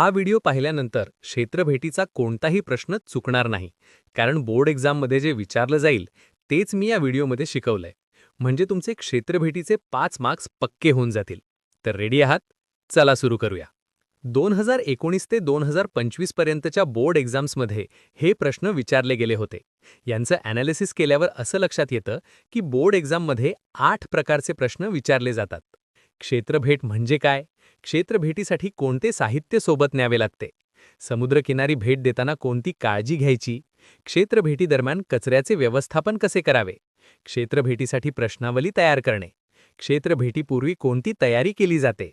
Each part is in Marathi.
हा व्हिडिओ पाहिल्यानंतर क्षेत्रभेटीचा कोणताही प्रश्न चुकणार नाही, कारण बोर्ड एक्झाममध्ये जे विचारलं जाईल तेच मी या व्हिडिओमध्ये शिकवलंय. म्हणजे तुमचे क्षेत्रभेटीचे 5 मार्क्स पक्के होऊन जातील. तर रेडी आहात? चला सुरू करूया. 2019 ते 2025 पर्यंतच्या बोर्ड एक्झाम्समध्ये हे प्रश्न विचारले गेले होते. यांचं ॲनालिसिस केल्यावर असं लक्षात येतं की बोर्ड एक्झाममध्ये 8 प्रकारचे प्रश्न विचारले जातात. क्षेत्रभेट म्हणजे काय? क्षेत्रभेटीसाठी कोणते साहित्य सोबत न्यावे लागते? समुद्रकिनारी भेट देताना कोणती काळजी घ्यायची? क्षेत्रभेटीदरम्यान कचऱ्याचे व्यवस्थापन कसे करावे? क्षेत्रभेटीसाठी प्रश्नावली तयार करणे. क्षेत्रभेटीपूर्वी कोणती तयारी केली जाते?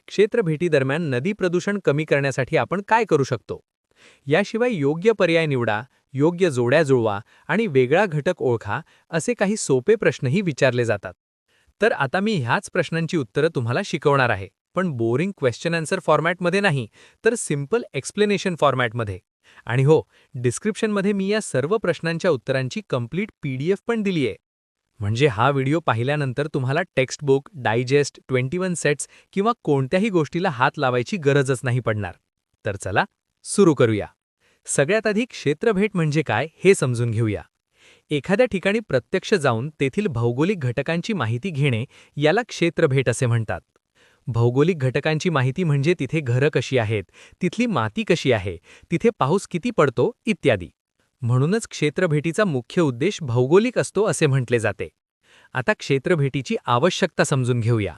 क्षेत्रभेटीदरम्यान नदी प्रदूषण कमी करण्यासाठी आपण काय करू शकतो? याशिवाय योग्य पर्याय निवडा, योग्य जोड्या जुळवा आणि वेगळा घटक ओळखा असे काही सोपे प्रश्नही विचारले जातात. तर आता मी ह्याच प्रश्नांची उत्तरं तुम्हाला शिकवणार आहे, पण बोरिंग क्वेश्चन आन्सर फॉर्मॅटमध्ये नाही, तर सिंपल एक्सप्लेनेशन फॉर्मॅटमध्ये. आणि हो, डिस्क्रिप्शनमध्ये मी या सर्व प्रश्नांच्या उत्तरांची कंप्लीट PDF पण दिली आहे. म्हणजे हा व्हिडिओ पाहिल्यानंतर तुम्हाला टेक्स्टबुक, डायजेस्ट, 21 सेट्स किंवा कोणत्याही गोष्टीला हात लावायची गरजच नाही पडणार. तर चला सुरू करूया. सगळ्यात आधी क्षेत्रभेट म्हणजे काय हे समजून घेऊया. एखाद्या ठिकाणी प्रत्यक्ष जाऊन तेथील भौगोलिक घटकांची माहिती घेणे याला क्षेत्रभेट असे म्हणतात. भौगोलिक घटकांची माहिती म्हणजे तिथे घरं कशी आहेत, तिथली माती कशी आहे, तिथे पाऊस किती पडतो इत्यादी. म्हणूनच क्षेत्रभेटीचा मुख्य उद्देश भौगोलिक असतो असे म्हटले जाते. आता क्षेत्रभेटीची आवश्यकता समजून घेऊया.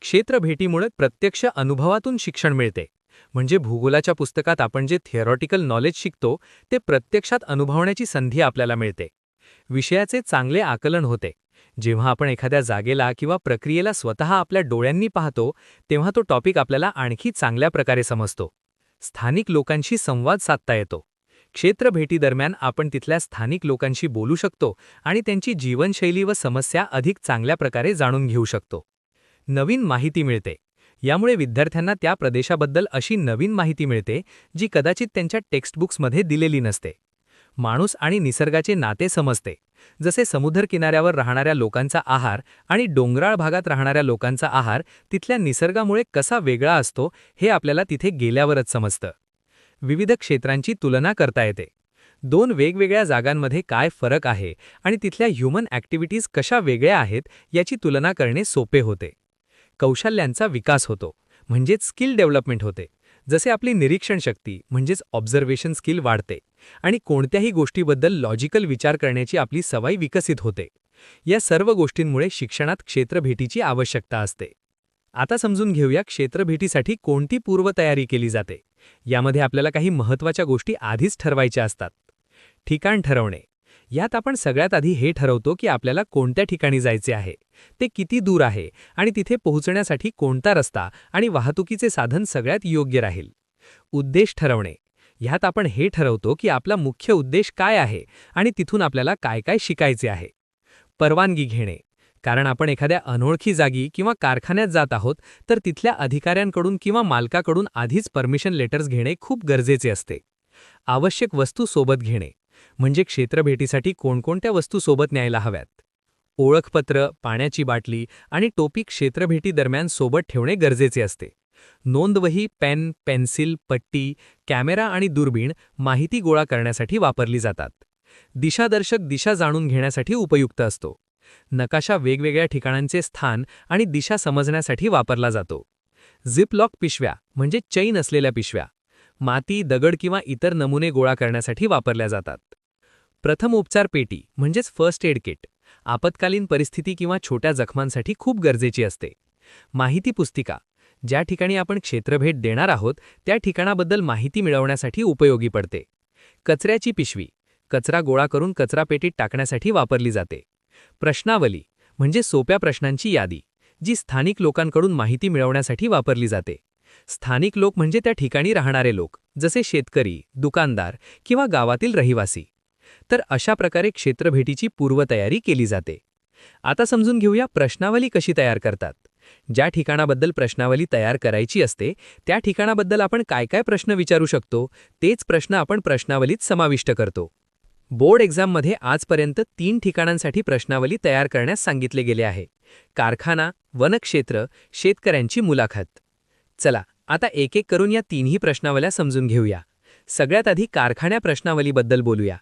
क्षेत्रभेटीमुळे प्रत्यक्ष अनुभवातून शिक्षण मिळते. म्हणजे भूगोलाच्या पुस्तकात आपण जे थिअरॉटिकल नॉलेज शिकतो ते प्रत्यक्षात अनुभवण्याची संधी आपल्याला मिळते. विषयाचे चांगले आकलन होते. जेव्हा आपण एखाद्या जागेला किंवा प्रक्रियेला स्वतः आपल्या डोळ्यांनी पाहतो तेव्हा तो टॉपिक आपल्याला आणखी चांगल्या प्रकारे समजतो. स्थानिक लोकांशी संवाद साधता येतो. क्षेत्रभेटीदरम्यान आपण तिथल्या स्थानिक लोकांशी बोलू शकतो आणि त्यांची जीवनशैली व समस्या अधिक चांगल्या प्रकारे जाणून घेऊ शकतो. नवीन माहिती मिळते. यामुळे विद्यार्थ्यांना त्या प्रदेशाबद्दल अशी नवीन माहिती मिळते जी कदाचित त्यांच्या टेक्स्टबुक्समध्ये दिलेली नसते. माणूस आणि निसर्गाचे नाते समजते. जसे समुद्रकिनाऱ्यावर राहणाऱ्या लोकांचा आहार आणि डोंगराळ भागात राहणाऱ्या लोकांचा आहार तिथल्या निसर्गामुळे कसा वेगळा असतो हे आपल्याला तिथे गेल्यावरच समजतं. विविध क्षेत्रांची तुलना करता येते. दोन वेगवेगळ्या जागांमध्ये काय फरक आहे आणि तिथल्या ह्यूमन ॲक्टिव्हिटीज कशा वेगळ्या आहेत याची तुलना करणे सोपे होते. कौशल्यांचा विकास होतो, म्हणजेच स्किल डेव्हलपमेंट होते. जसे आपली निरीक्षण शक्ती म्हणजेच ऑब्झर्वेशन स्किल वाढते आणि कोणत्याही गोष्टीबद्दल लॉजिकल विचार करण्याची आपली सवय विकसित होते. या सर्व गोष्टींमुळे शिक्षणात क्षेत्रभेटीची आवश्यकता असते. आता समजून घेऊया क्षेत्रभेटीसाठी कोणती पूर्वतयारी केली जाते. यामध्ये आपल्याला काही महत्त्वाच्या गोष्टी आधीच ठरवायच्या असतात. ठिकाण ठरवणे. यात आपण सगळ्यात आधी हे ठरवतो की आपल्याला कोणत्या ठिकाणी जायचे आहे, ते किती दूर आहे आणि तिथे पोहोचण्यासाठी कोणता रस्ता आणि वाहतुकीचे साधन सगळ्यात योग्य राहील. उद्देश ठरवणे. ह्यात आपण हे ठरवतो की आपला मुख्य उद्देश काय आहे आणि तिथून आपल्याला काय काय शिकायचे आहे. परवानगी घेणे. कारण आपण एखाद्या अनोळखी जागी किंवा कारखान्यात जात आहोत तर तिथल्या अधिकाऱ्यांकडून किंवा मालकाकडून आधीच परमिशन लेटर्स घेणे खूप गरजेचे असते. आवश्यक वस्तू सोबत घेणे. म्हणजे क्षेत्रभेटीसाठी कोणकोणत्या वस्तू सोबत न्यायला हव्यात. ओळखपत्र, पाण्याची बाटली आणि टोपी क्षेत्रभेटी दरम्यान सोबत ठेवणे गरजेचे असते. नोंदवही, पेन, पेन्सिल, पट्टी, कॅमेरा आणि दुर्बीण माहिती गोळा करण्यासाठी वापरली जातात. दिशादर्शक दिशा जाणून घेण्यासाठी उपयुक्त असतो. नकाशा वेगवेगळ्या ठिकाणांचे स्थान आणि दिशा समजण्यासाठी वापरला जातो. झिपलॉक पिशव्या म्हणजे चैन असलेल्या पिशव्या माती, दगड किंवा इतर नमुने गोळा करण्यासाठी वापरल्या जातात. प्रथम उपचार पेटी म्हणजेच फर्स्ट एड किट आपत्कालीन परिस्थिती किंवा छोट्या जखमांसाठी खूप गरजेची असते. माहिती पुस्तिका ज्या ठिकाणी आपण क्षेत्रभेट देणार आहोत त्या ठिकाणाबद्दल माहिती मिळवण्यासाठी उपयोगी पडते. कचऱ्याची पिशवी कचरा गोळा करून कचरापेटीत टाकण्यासाठी वापरली जाते. प्रश्नावली म्हणजे सोप्या प्रश्नांची यादी जी स्थानिक लोकांकडून माहिती मिळवण्यासाठी वापरली जाते. स्थानिक लोक म्हणजे त्या ठिकाणी राहणारे लोक, जसे शेतकरी, दुकानदार किंवा गावातील रहिवासी. तर अशा प्रकारे क्षेत्रभेटीची पूर्वतयारी केली जाते. आता समजून घेऊया प्रश्नावली कशी तयार करतात. ज्या ठिकाणाबद्दल प्रश्नावली तयार करायची असते त्या ठिकाणाबद्दल आपण काय काय प्रश्न विचारू शकतो तेच प्रश्न आपण प्रश्नावलीत समाविष्ट करतो. बोर्ड एक्झाममध्ये आजपर्यंत 3 ठिकाणांसाठी प्रश्नावली तयार करण्यास सांगितले गेले आहे. कारखाना, वनक्षेत्र, शेतकऱ्यांची मुलाखत. चला आता एक एक करून या तिन्ही प्रश्नावल्या समजून घेऊया. सगळ्यात आधी कारखान्या प्रश्नावलीबद्दल बोलूया.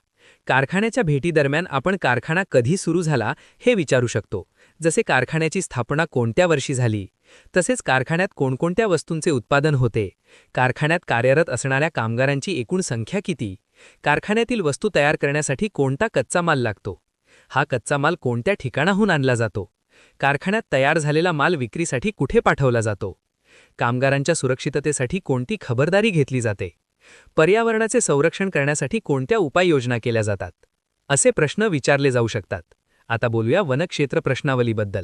कारखान्याच्या भेटीदरम्यान आपण कारखाना कधी सुरू झाला हे विचारू शकतो, जसे कारखान्याची स्थापना कोणत्या वर्षी झाली. तसेच कारखान्यात कोणकोणत्या वस्तूंचे उत्पादन होते, कारखान्यात कार्यरत असणाऱ्या कामगारांची एकूण संख्या किती, कारखान्यातील वस्तू तयार करण्यासाठी कोणता कच्चा माल लागतो, हा कच्चा माल कोणत्या ठिकाणाहून आणला जातो, कारखान्यात तयार झालेला माल विक्रीसाठी कुठे पाठवला जातो, कामगारांच्या सुरक्षिततेसाठी कोणती खबरदारी घेतली जाते, पर्यावरणाचे संरक्षण करण्यासाठी कोणत्या उपाययोजना केल्या जातात, असे प्रश्न विचारले जाऊ शकतात. आता बोलूया वनक्षेत्र प्रश्नावलीबद्दल.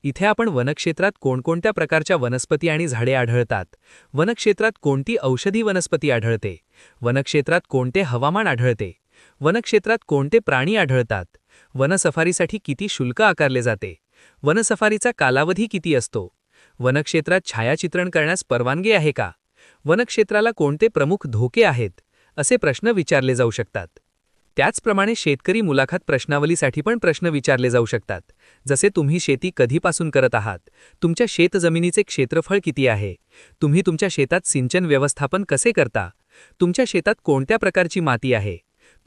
इथे आपण वनक्षेत्रात कोणकोणत्या प्रकारच्या वनस्पती आणि झाडे आढळतात, वनक्षेत्रात कोणती औषधी वनस्पती आढळते, वनक्षेत्रात कोणते हवामान आढळते, वनक्षेत्रात कोणते प्राणी आढळतात, वनसफारीसाठी किती शुल्क आकारले जाते, वनसफारीचा कालावधी किती असतो, वनक्षेत्रात छायाचित्रण करण्यास परवानगी आहे का, वनक्षेत्राला कोणते प्रमुख धोके आहेत, असे प्रश्न विचारले जाऊ शकतात. त्याचप्रमाणे शेतकरी मुलाखत प्रश्नावलीसाठी पण प्रश्न विचारले जाऊ शकतात, जसे तुम्ही शेती कधीपासून करत आहात, तुमच्या शेतजमिनीचे क्षेत्रफळ किती आहे, तुम्ही तुमच्या शेतात सिंचन व्यवस्थापन कसे करता, तुमच्या शेतात कोणत्या प्रकारची माती आहे,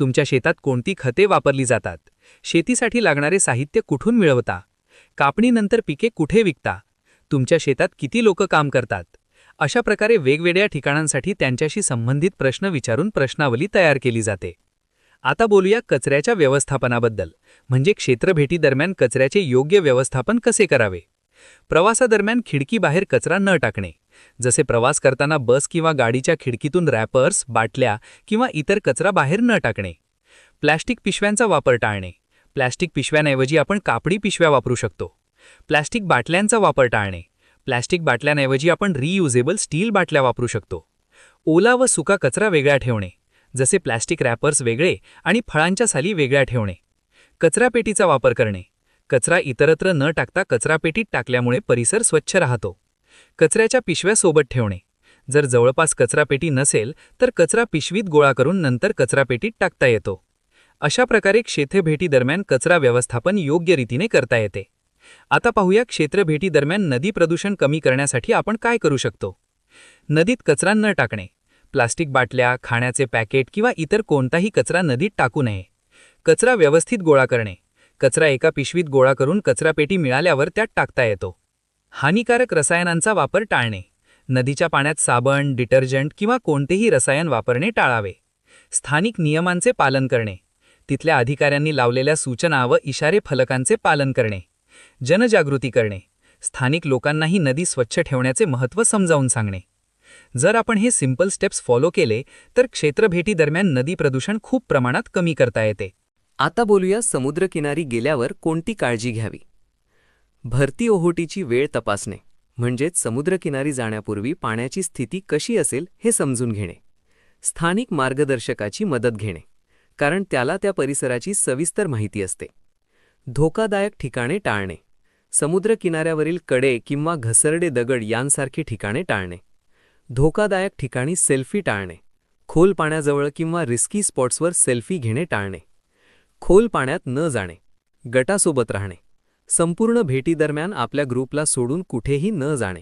तुमच्या शेतात कोणती खते वापरली जातात, शेतीसाठी लागणारे साहित्य कुठून मिळवता, कापणीनंतर पिके कुठे विकता, तुमच्या शेतात किती लोक काम करतात. अशा प्रकारे वेगवेगळ्या ठिकाणांसाठी त्यांच्याशी संबंधित प्रश्न विचारून प्रश्नावली तयार केली जाते. आता बोलूया कचऱ्याच्या व्यवस्थापनाबद्दल, म्हणजे क्षेत्रभेटी दरम्यान कचऱ्याचे योग्य व्यवस्थापन कसे करावे. प्रवासादरम्यान खिडकीबाहेर कचरा न टाकणे, जसे प्रवास करताना बस किंवा गाडीच्या खिडकीतून रॅपर्स, बाटल्या किंवा इतर कचरा बाहेर न टाकणे. प्लॅस्टिक पिशव्यांचा वापर टाळणे, प्लॅस्टिक पिशव्यांऐवजी आपण कापडी पिशव्या वापरू शकतो. प्लॅस्टिक बाटल्यांचा वापर टाळणे, प्लॅस्टिक बाटल्यांऐवजी आपण रियुजेबल स्टील बाटल्या वापरू शकतो. ओला व सुका कचरा वेगळा ठेवणे, जसे प्लॅस्टिक रॅपर्स वेगळे आणि फळांच्या साली वेगळ्या ठेवणे. कचरापेटीचा वापर करणे, कचरा इतरत्र न टाकता कचरापेटीत टाकल्यामुळे परिसर स्वच्छ राहतो. कचऱ्याच्या पिशव्या सोबत ठेवणे, जर जवळपास कचरापेटी नसेल तर कचरा पिशवीत गोळा करून नंतर कचरापेटीत टाकता येतो. अशा प्रकारे क्षेत्रभेटी दरम्यान कचरा व्यवस्थापन योग्य रीतीने करता येते. आता पाहूया क्षेत्रभेटी दरम्यान नदी प्रदूषण कमी करण्यासाठी आपण काय करू शकतो. नदीत कचरा न टाकणे, प्लास्टिक बाटल्या, खाण्याचे पॅकेट किंवा इतर कोणताही कचरा नदीत टाकू नये. कचरा व्यवस्थित गोळा करणे, कचरा एका पिशवीत गोळा करून कचरापेटी मिळाल्यावर त्यात टाकता येतो. हानिकारक रसायनांचा वापर टाळणे, नदीच्या पाण्यात साबण, डिटर्जंट किंवा कोणतेही रसायन वापरणे टाळावे. स्थानिक नियमांचे पालन करणे, तिथल्या अधिकाऱ्यांनी लावलेल्या सूचना व इशारे फलकांचे पालन करणे. जनजागृती करणे, स्थानिक लोकांनाही नदी स्वच्छ ठेवण्याचे महत्त्व समजावून सांगणे. जर आपण हे सिंपल स्टेप्स फॉलो केले तर क्षेत्रभेटी दरम्यान नदी प्रदूषण खूप प्रमाणात कमी करता येते. आता बोलूया समुद्रकिनारी गेल्यावर कोणती काळजी घ्यावी. भरती ओहोटीची वेळ तपासणे, म्हणजेच समुद्रकिनारी जाण्यापूर्वी पाण्याची स्थिती कशी असेल हे समजून घेणे. स्थानिक मार्गदर्शकाची मदत घेणे, कारण त्याला त्या परिसराची सविस्तर माहिती असते. धोकादायक ठिकाणे टाळणे, समुद्रकिनाऱ्यावरील कडे किंवा घसरडे दगड यांसारखी ठिकाणे टाळणे. धोकादायक ठिकाणी सेल्फी टाळणे, खोल पाण्याजवळ किंवा रिस्की स्पॉट्सवर सेल्फी घेणे टाळणे. खोल पाण्यात न जाणे, गटासोबत राहणे, संपूर्ण भेटीदरम्यान आपल्या ग्रुपला सोडून कुठेही न जाणे.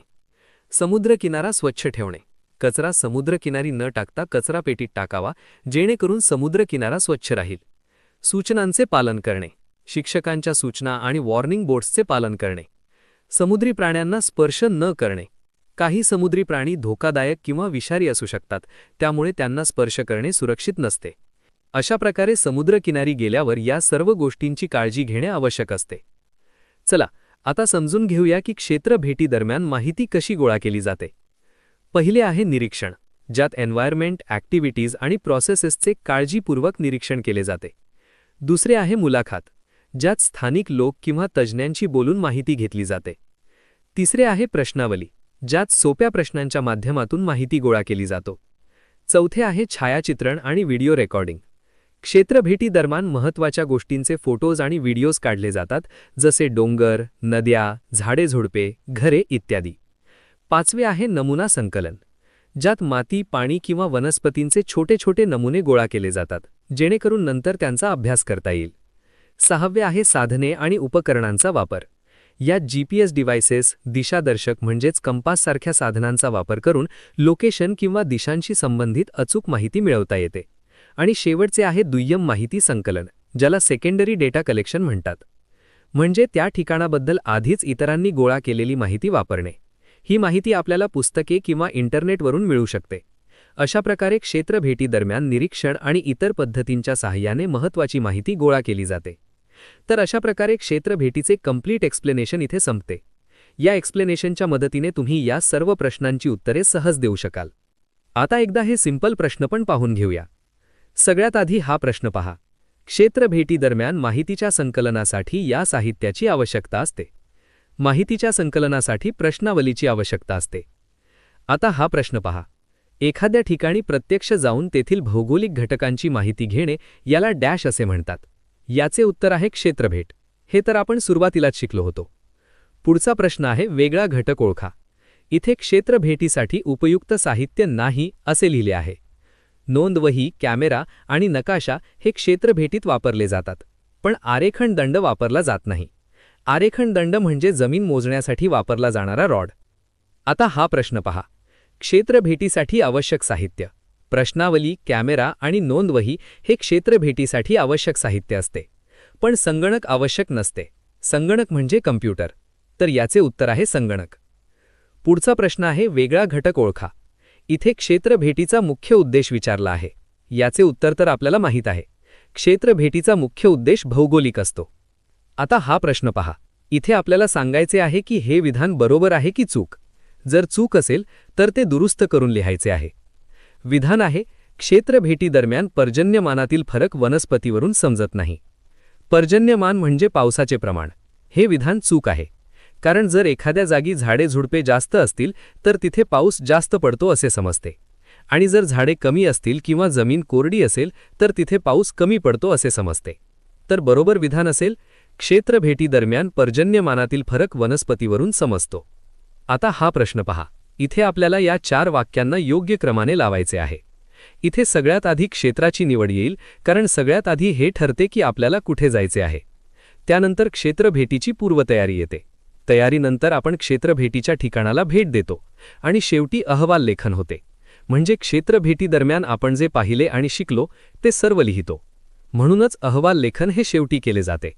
समुद्रकिनारा स्वच्छ ठेवणे, कचरा समुद्रकिनारी न टाकता कचरापेटीत टाकावा, जेणेकरून समुद्रकिनारा स्वच्छ राहील. सूचनांचे पालन करणे, शिक्षकांच्या सूचना आणि वॉर्निंग बोर्ड्सचे पालन करणे. समुद्री प्राण्यांना स्पर्श न करणे, काही समुद्री प्राणी धोकादायक किंवा विषारी असू शकतात, त्यामुळे त्यांना स्पर्श करणे सुरक्षित नसते. अशा प्रकारे समुद्रकिनारी गेल्यावर या सर्व गोष्टींची काळजी घेणे आवश्यक असते. चला आता समजून घेऊया की क्षेत्रभेटी दरम्यान माहिती कशी गोळा केली जाते. पहिले आहे निरीक्षण, ज्यात एन्व्हायरमेंट, ॲक्टिव्हिटीज आणि प्रोसेसेसचे काळजीपूर्वक निरीक्षण केले जाते. दुसरे आहे मुलाखत, ज्यात स्थानिक लोक किंवा तज्ज्ञांशी बोलून माहिती घेतली जाते. तिसरे आहे प्रश्नावली, ज्यात सोप्या प्रश्नांच्या माध्यमातून माहिती गोळा केली जातो. चौथे आहे छायाचित्रण आणि व्हिडिओ रेकॉर्डिंग. क्षेत्रभेटी दरम्यान महत्त्वाच्या गोष्टींचे फोटोज आणि व्हिडिओज काढले जातात, जसे डोंगर, नद्या, झाडे-झुडपे, घरे इत्यादी. पाचवे आहे नमुना संकलन, ज्यात माती, पाणी किंवा वनस्पतींचे छोटे छोटे नमुने गोळा केले जातात, जेणेकरून नंतर त्यांचा अभ्यास करता येईल. सहावे आहे साधने आणि उपकरणांचा वापर. यात GPS डिव्हायसेस, दिशादर्शक म्हणजेच कंपाससारख्या साधनांचा वापर करून लोकेशन किंवा दिशांशी संबंधित अचूक माहिती मिळवता येते. आणि शेवटचे आहे दुय्यम माहिती संकलन, ज्याला सेकंडरी डेटा कलेक्शन म्हणतात. म्हणजे त्या ठिकाणाबद्दल आधीच इतरांनी गोळा केलेली माहिती वापरणे. ही माहिती आपल्याला पुस्तके किंवा इंटरनेटवरून मिळू शकते. अशा प्रकारे क्षेत्र भेटीदरम्यान निरीक्षण आणि इतर पद्धतींच्या सहाय्याने महत्त्वाची माहिती गोळा केली जाते. तर अशा प्रकारे क्षेत्र भेटीचे कंप्लीट एक्सप्लेनेशन इथे संपते. या एक्सप्लेनेशनच्या मदतीने तुम्ही या सर्व प्रश्नांची उत्तरे सहज देऊ शकाल. आता एकदा हे सिंपल प्रश्न पण पाहून घेऊया. सगळ्यात आधी हा प्रश्न पहा. क्षेत्र भेटीदरम्यान माहितीच्या संकलनासाठी या साहित्याची आवश्यकता असते. माहितीच्या संकलनासाठी प्रश्नावलीची आवश्यकता असते. आता हा प्रश्न पहा. एखाद्या ठिकाणी प्रत्यक्ष जाऊन तेथील भौगोलिक घटकांची माहिती घेणे याला डॅश असे म्हणतात. याचे उत्तर आहे क्षेत्रभेट. हे तर आपण सुरुवातीलाच शिकलो होतो. पुढचा प्रश्न आहे वेगळा घटक ओळखा. इथे क्षेत्रभेटीसाठी उपयुक्त साहित्य नाही असे लिहिले आहे. नोंदवही, कॅमेरा आणि नकाशा हे क्षेत्रभेटीत वापरले जातात, पण आरेखन दंड वापरला जात नाही. आरेखन दंड म्हणजे जमीन मोजण्यासाठी वापरला जाणारा रॉड. आता हा प्रश्न पहा. क्षेत्रभेटीसाठी आवश्यक साहित्य. प्रश्नावली, कॅमेरा आणि नोंदवही हे क्षेत्रभेटीसाठी आवश्यक साहित्य असते, पण संगणक आवश्यक नसते. संगणक म्हणजे कम्प्युटर. तर याचे उत्तर आहे संगणक. पुढचा प्रश्न आहे वेगळा घटक ओळखा. इथे क्षेत्रभेटीचा मुख्य उद्देश विचारला आहे. याचे उत्तर तर आपल्याला माहीत आहे. क्षेत्रभेटीचा मुख्य उद्देश भौगोलिक असतो. आता हा प्रश्न पहा. इथे आपल्याला सांगायचे आहे की हे विधान बरोबर आहे की चूक. जर चूक असेल तर ते दुरुस्त करून लिहायचे आहे. विधान आहे क्षेत्रभेटीदरम्यान पर्जन्यमानातील फरक वनस्पतीवरून समजत नाही. पर्जन्यमान म्हणजे पावसाचे प्रमाण. हे विधान चूक आहे. कारण जर एखाद्या जागी झाडे झुडपे जास्त असतील तर तिथे पाऊस जास्त पडतो असे समजते, आणि जर झाडे कमी असतील किंवा जमीन कोरडी असेल तर तिथे पाऊस कमी पडतो असे समजते. तर बरोबर विधान असेल क्षेत्रभेटीदरम्यान पर्जन्यमानातील फरक वनस्पतीवरून समजतो. आता हा प्रश्न पहा. इथे आपल्याला या 4 वाक्यांना योग्य क्रमाने लावायचे आहे. इथे सगळ्यात आधी क्षेत्राची निवड येईल, कारण सगळ्यात आधी हे ठरते की आपल्याला कुठे जायचे आहे. त्यानंतर क्षेत्रभेटीची पूर्वतयारी येते. तयारीनंतर आपण क्षेत्रभेटीच्या ठिकाणाला भेट देतो, आणि शेवटी अहवाल लेखन होते. म्हणजे क्षेत्रभेटीदरम्यान आपण जे पाहिले आणि शिकलो ते सर्व लिहितो. म्हणूनच अहवाल लेखन हे शेवटी केले जाते.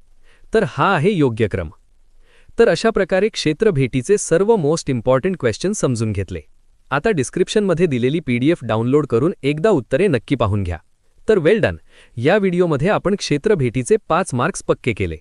तर हा आहे योग्य क्रम. तर अशा प्रकारे क्षेत्रभेटीचे सर्व मोस्ट इम्पॉर्टंट क्वेश्चन समजून घेतले. आता डिस्क्रिप्शनमध्ये दिलेली PDF डाउनलोड करून एकदा उत्तरे नक्की पाहून घ्या. तर वेल डन. या व्हिडिओमध्ये आपण क्षेत्रभेटीचे 5 मार्क्स पक्के केले.